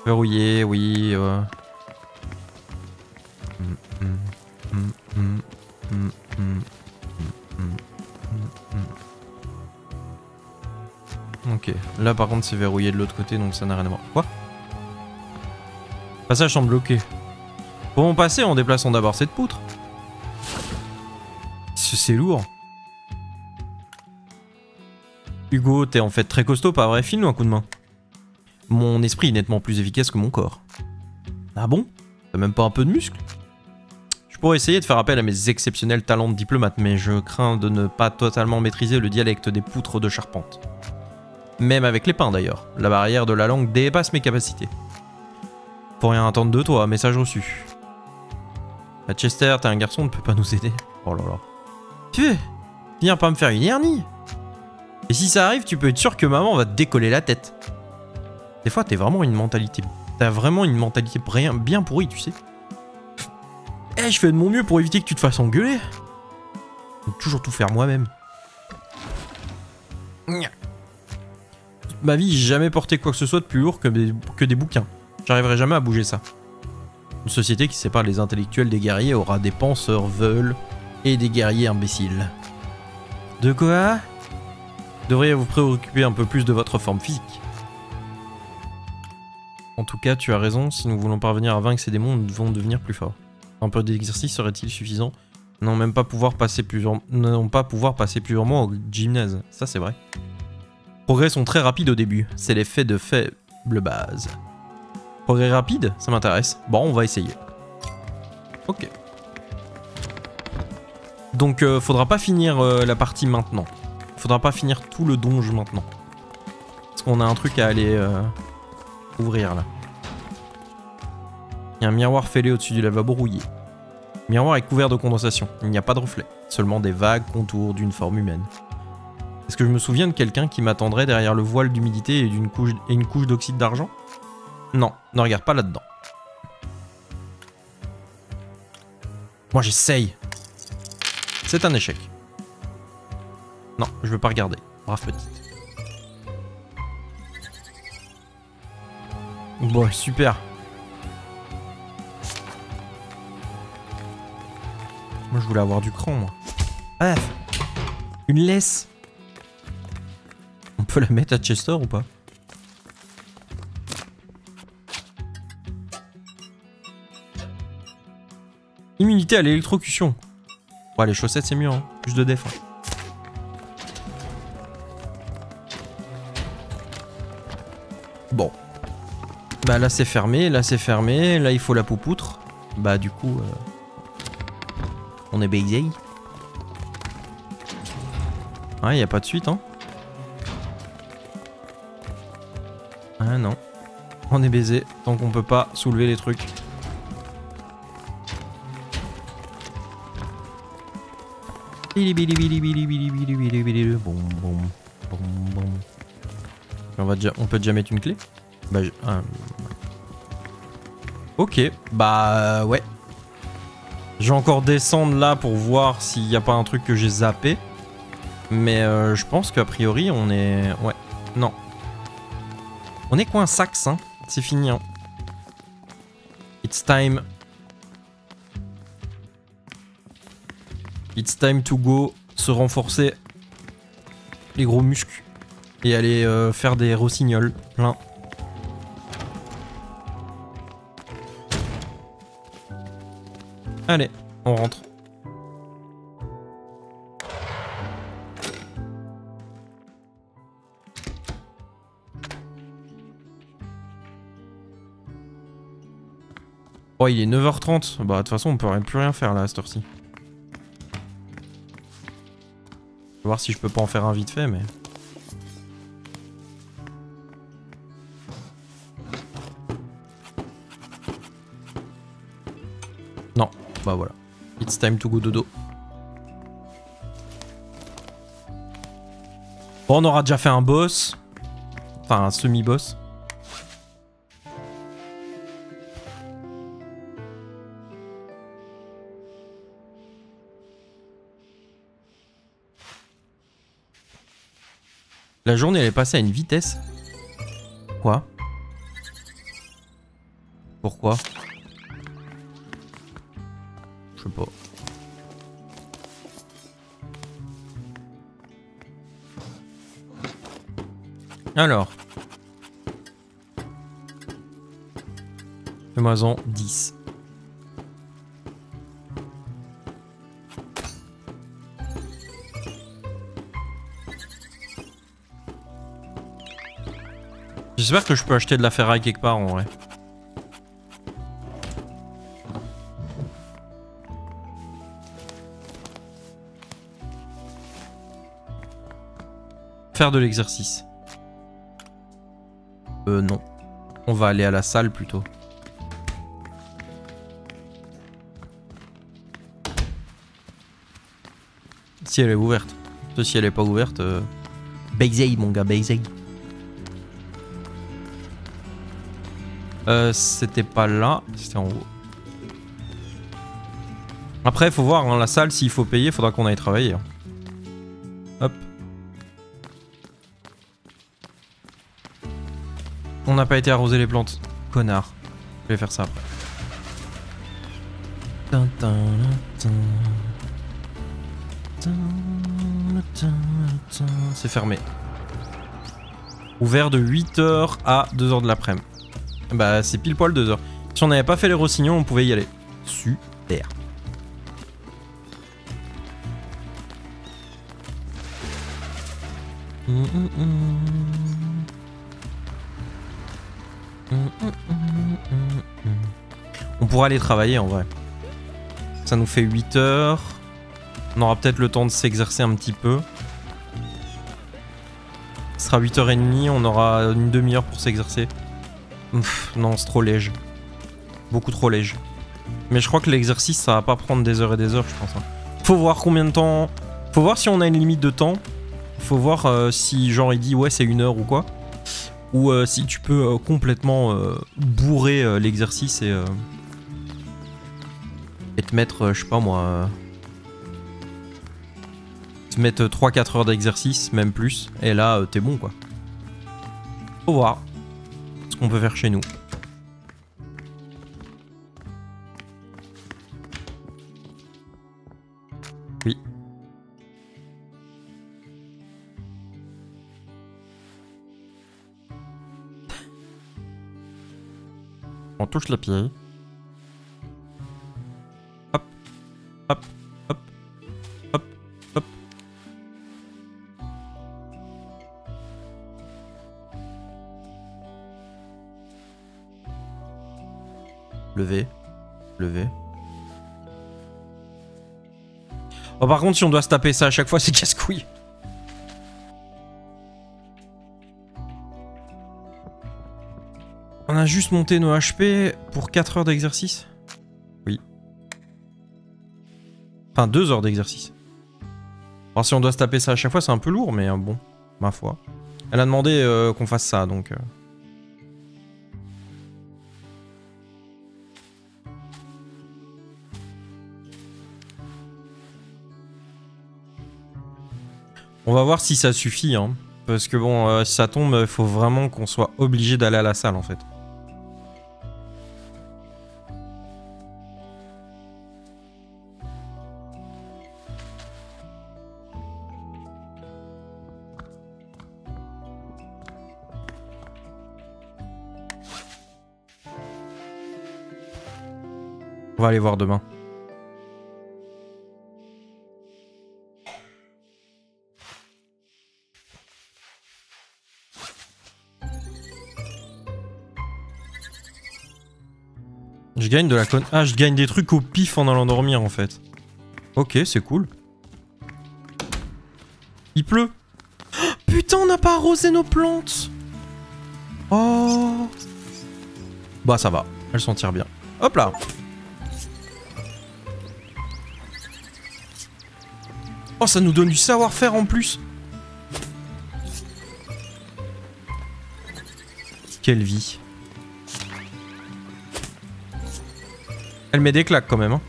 Verrouillé, oui. Ok, là par contre c'est verrouillé de l'autre côté donc ça n'a rien à voir. Quoi? Passage semble bloqué. Pour en passer en déplaçant d'abord cette poutre. C'est lourd. Hugo, t'es en fait très costaud, pas vrai? File-nous un coup de main. Mon esprit est nettement plus efficace que mon corps. Ah bon? T'as même pas un peu de muscle? Je pourrais essayer de faire appel à mes exceptionnels talents de diplomate, mais je crains de ne pas totalement maîtriser le dialecte des poutres de charpente. Même avec les pains d'ailleurs. La barrière de la langue dépasse mes capacités. Faut rien attendre de toi, message reçu. Chester, t'es un garçon, ne peut pas nous aider. Oh là là. Tu viens pas me faire une hernie. Et si ça arrive, tu peux être sûr que maman va te décoller la tête. Des fois, t'as vraiment une mentalité bien pourrie, tu sais. Eh, je fais de mon mieux pour éviter que tu te fasses engueuler. Je vais toujours tout faire moi-même. Toute ma vie, j'ai jamais porté quoi que ce soit de plus lourd que des bouquins. J'arriverai jamais à bouger ça. Une société qui sépare les intellectuels des guerriers aura des penseurs veules et des guerriers imbéciles. De quoi? Devriez vous préoccuper un peu plus de votre forme physique. En tout cas, tu as raison, si nous voulons parvenir à vaincre ces démons, nous devons devenir plus forts. Un peu d'exercice serait-il suffisant? Non, même pas pouvoir passer plusieurs mois au gymnase, ça c'est vrai. Progrès sont très rapides au début, c'est l'effet de faible base. Progrès rapide? Ça m'intéresse. Bon, on va essayer. Ok. Donc, faudra pas finir la partie maintenant. Faudra pas finir tout le donge maintenant. Parce qu'on a un truc à aller ouvrir là. Il y a un miroir fêlé au-dessus du lavabo rouillé. Le miroir est couvert de condensation. Il n'y a pas de reflet. Seulement des vagues contours d'une forme humaine. Est-ce que je me souviens de quelqu'un qui m'attendrait derrière le voile d'humidité et une couche d'oxyde d'argent? Non, ne regarde pas là-dedans. Moi j'essaye. C'est un échec. Non, je veux pas regarder. Brave petite. Bon, super. Moi je voulais avoir du cran, moi. Ah, une laisse. On peut la mettre à Chester ou pas? Immunité à l'électrocution. Ouais, les chaussettes c'est mieux, hein. Plus de def. Hein. Bon. Bah là c'est fermé, là c'est fermé, là il faut la poupoutre. Bah du coup... on est baisé. Ouais, y a pas de suite, hein. Ah non. On est baisé, tant qu'on peut pas soulever les trucs. On peut déjà mettre une clé. Bah, ok, bah ouais. Je vais encore descendre là pour voir s'il n'y a pas un truc que j'ai zappé. Mais je pense qu'a priori on est... Ouais, non. On est quoi un sax, hein. C'est fini, hein. It's time. It's time to go. Se renforcer les gros muscles. Et aller faire des rossignols plein. Allez, on rentre. Oh, il est 9h30. Bah, de toute façon, on peut plus rien faire là à cette heure-ci. Je vais voir si je peux pas en faire un vite fait, mais... Non, bah voilà. It's time to go dodo. Bon, on aura déjà fait un boss. Enfin, un semi-boss. La journée, elle est passée à une vitesse. Quoi? Pourquoi? Je sais pas. Alors. Fais-moi-en 10. J'espère que je peux acheter de la ferraille quelque part en vrai. Faire de l'exercice. Non. On va aller à la salle plutôt. Si elle est ouverte. Si elle est pas ouverte... Baiser mon gars, baiser. C'était pas là, c'était en haut. Après, faut voir, hein, la salle, s'il faut payer, faudra qu'on aille travailler. Hein. Hop. On n'a pas été arroser les plantes. Connard. Je vais faire ça après. C'est fermé. Ouvert de 8h à 2h de l'après-midi. Bah c'est pile poil 2h. Si on n'avait pas fait les rossignons, on pouvait y aller. Super. On pourra aller travailler en vrai. Ça nous fait 8h. On aura peut-être le temps de s'exercer un petit peu. Ce sera 8h30, on aura une demi-heure pour s'exercer. Non, c'est trop léger. Beaucoup trop léger. Mais je crois que l'exercice, ça va pas prendre des heures et des heures, je pense. Hein. Faut voir combien de temps... Faut voir si on a une limite de temps. Faut voir si genre il dit ouais c'est 1 heure ou quoi. Ou si tu peux complètement bourrer l'exercice et te mettre, je sais pas moi... te mettre 3-4 heures d'exercice, même plus. Et là, t'es bon quoi. Faut voir ce qu'on peut faire chez nous. Oui. On touche la pied. Hop, hop, hop, hop, hop. Lever, lever. Oh, par contre, si on doit se taper ça à chaque fois, c'est casse-couille. On a juste monté nos HP pour 4 heures d'exercice. Oui. Enfin, 2 heures d'exercice. Alors, si on doit se taper ça à chaque fois, c'est un peu lourd, mais bon, ma foi. Elle a demandé qu'on fasse ça, donc... On va voir si ça suffit, hein. Parce que bon, si ça tombe, il faut vraiment qu'on soit obligé d'aller à la salle, en fait. On va aller voir demain. Je gagne de la conne. Ah, je gagne des trucs au pif en allant dormir en fait. Ok, c'est cool. Il pleut. Oh, putain, on n'a pas arrosé nos plantes. Oh. Bah ça va, elles s'en tirent bien. Hop là. Oh, ça nous donne du savoir-faire en plus. Quelle vie. Elle met des claques quand même. Hein.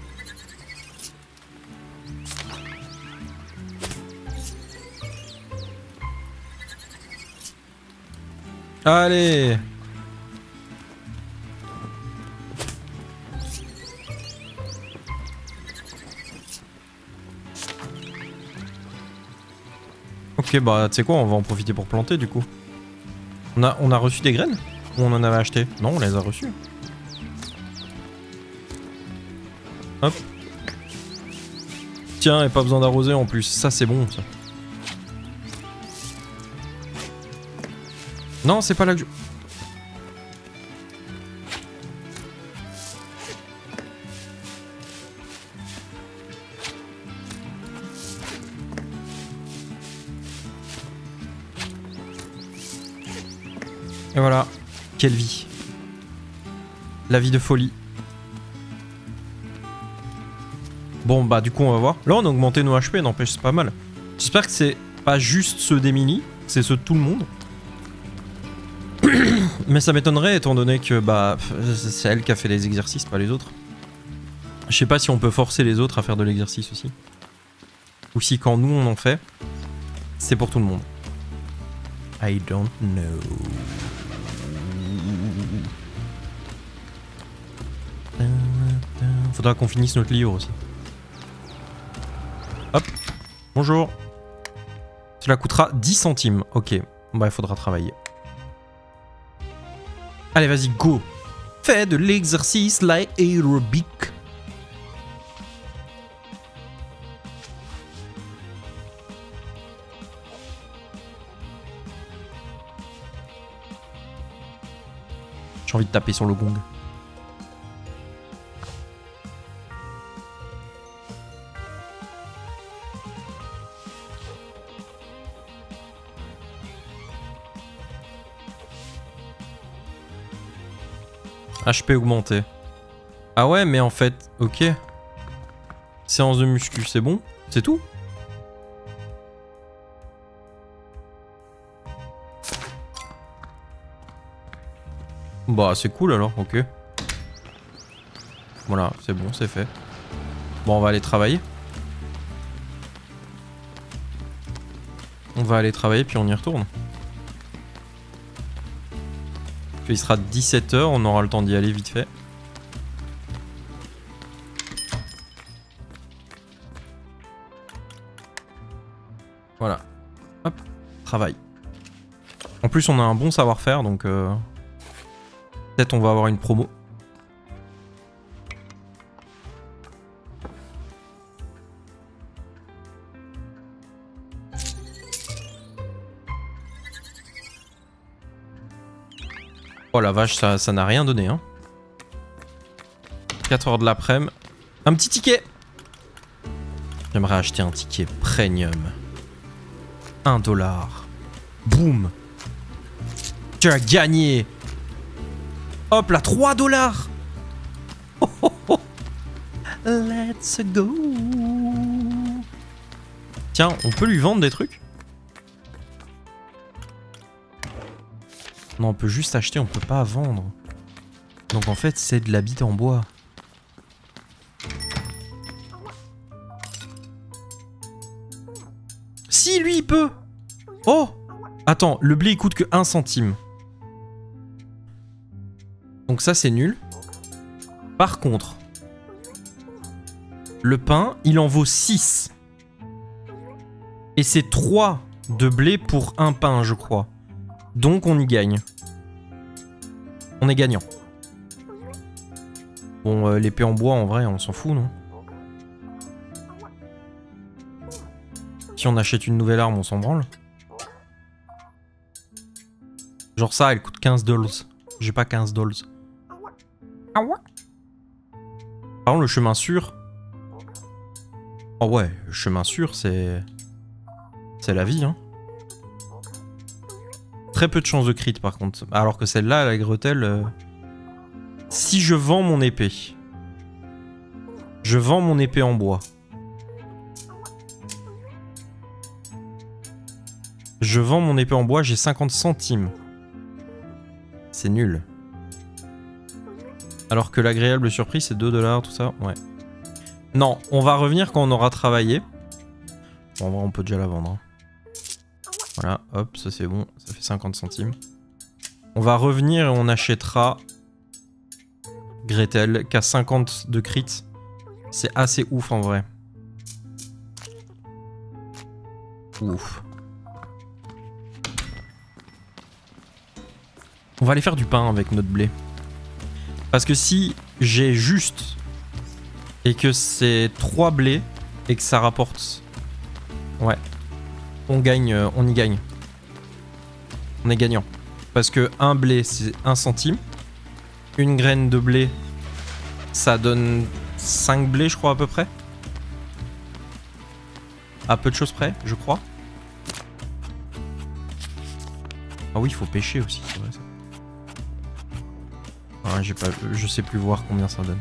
Allez. Ok, bah tu sais quoi, on va en profiter pour planter du coup. On a reçu des graines? Ou on en avait acheté? Non, on les a reçues. Hop. Tiens, et pas besoin d'arroser en plus. Ça, c'est bon, ça. Non, c'est pas là que je... Et voilà. Quelle vie. La vie de folie. Bon, bah du coup, on va voir. Là, on a augmenté nos HP, n'empêche, c'est pas mal. J'espère que c'est pas juste ceux d'Emily, c'est ceux de tout le monde. Mais ça m'étonnerait étant donné que bah c'est elle qui a fait les exercices, pas les autres. Je sais pas si on peut forcer les autres à faire de l'exercice aussi. Ou si quand nous on en fait, c'est pour tout le monde. I don't know. Faudra qu'on finisse notre livre aussi. Hop. Bonjour. Cela coûtera 10 centimes. Ok. Bah il faudra travailler. Allez, vas-y, go. Fais de l'exercice light aerobic. J'ai envie de taper sur le gong. HP augmenté. Ah ouais, mais en fait, ok. Séance de muscu, c'est bon? C'est tout? Bah, c'est cool alors, ok. Voilà, c'est bon, c'est fait. Bon, on va aller travailler. On va aller travailler, puis on y retourne. Il sera 17 h, on aura le temps d'y aller vite fait. Voilà. Hop, travail. En plus, on a un bon savoir-faire, donc peut-être on va avoir une promo. Oh la vache, ça n'a rien donné, hein. 4 h de l'après-midi. Un petit ticket. J'aimerais acheter un ticket premium. 1 $. Boum. Tu as gagné. Hop là, 3 $. Oh, oh, oh. Let's go. Tiens, on peut lui vendre des trucs? Non, on peut juste acheter, on peut pas vendre. Donc en fait, c'est de l'habit en bois. Si, lui, il peut. Oh. Attends, le blé, il coûte que 1 centime. Donc ça, c'est nul. Par contre, le pain, il en vaut 6. Et c'est 3 de blé pour un pain, je crois. Donc on y gagne. On est gagnant. Bon, l'épée en bois, en vrai, on s'en fout, non? Si on achète une nouvelle arme, on s'en branle. Genre ça, elle coûte 15 $. J'ai pas 15 $. Ah ouais? Par contre, le chemin sûr... Oh ouais, le chemin sûr, c'est... C'est la vie, hein. Très peu de chances de crit par contre. Alors que celle-là, la Gretel... Si je vends mon épée... Je vends mon épée en bois. Je vends mon épée en bois, j'ai 50 centimes. C'est nul. Alors que l'agréable surprise, c'est 2 $, tout ça. Ouais. Non, on va revenir quand on aura travaillé. Bon, en vrai, on peut déjà la vendre, hein. Voilà, hop, ça c'est bon, ça fait 50 centimes. On va revenir et on achètera Gretel, qui a 50 de crit. C'est assez ouf en vrai. Ouf. On va aller faire du pain avec notre blé. Parce que si j'ai juste et que c'est 3 blés et que ça rapporte... Ouais. On gagne, on y gagne. On est gagnant. Parce que un blé, c'est 1 centime. Une graine de blé, ça donne 5 blés, je crois, à peu près. À peu de choses près, je crois. Ah oui, il faut pêcher aussi, c'est vrai ça. Ah, je sais plus voir combien ça donne.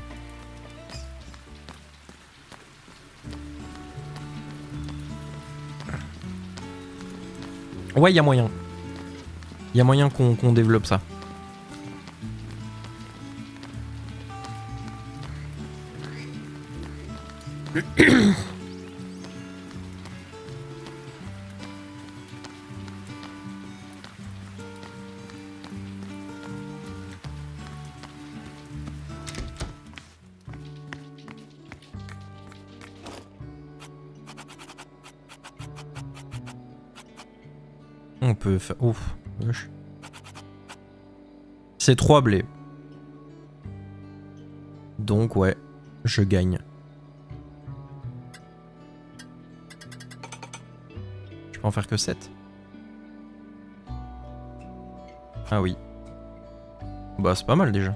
Ouais, il y a moyen. Il y a moyen qu'on développe ça. On peut faire... Ouf. C'est 3 blés. Donc ouais, je gagne. Je peux en faire que 7. Ah oui. Bah c'est pas mal déjà.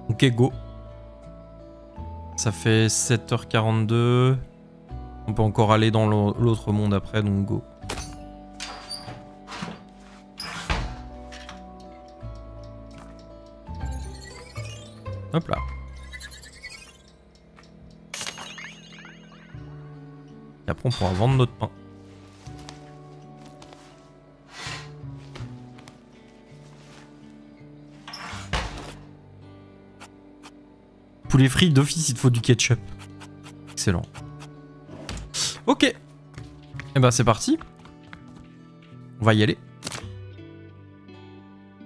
Ok, go. Ça fait 7h42. On peut encore aller dans l'autre monde après, donc go. Hop là. Et après on pourra vendre notre pain. Poulet frit d'office, il te faut du ketchup. Excellent. Ok. Et ben c'est parti. On va y aller.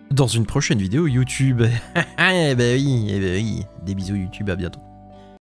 Dans une prochaine vidéo YouTube. Eh ben oui. Des bisous YouTube, à bientôt.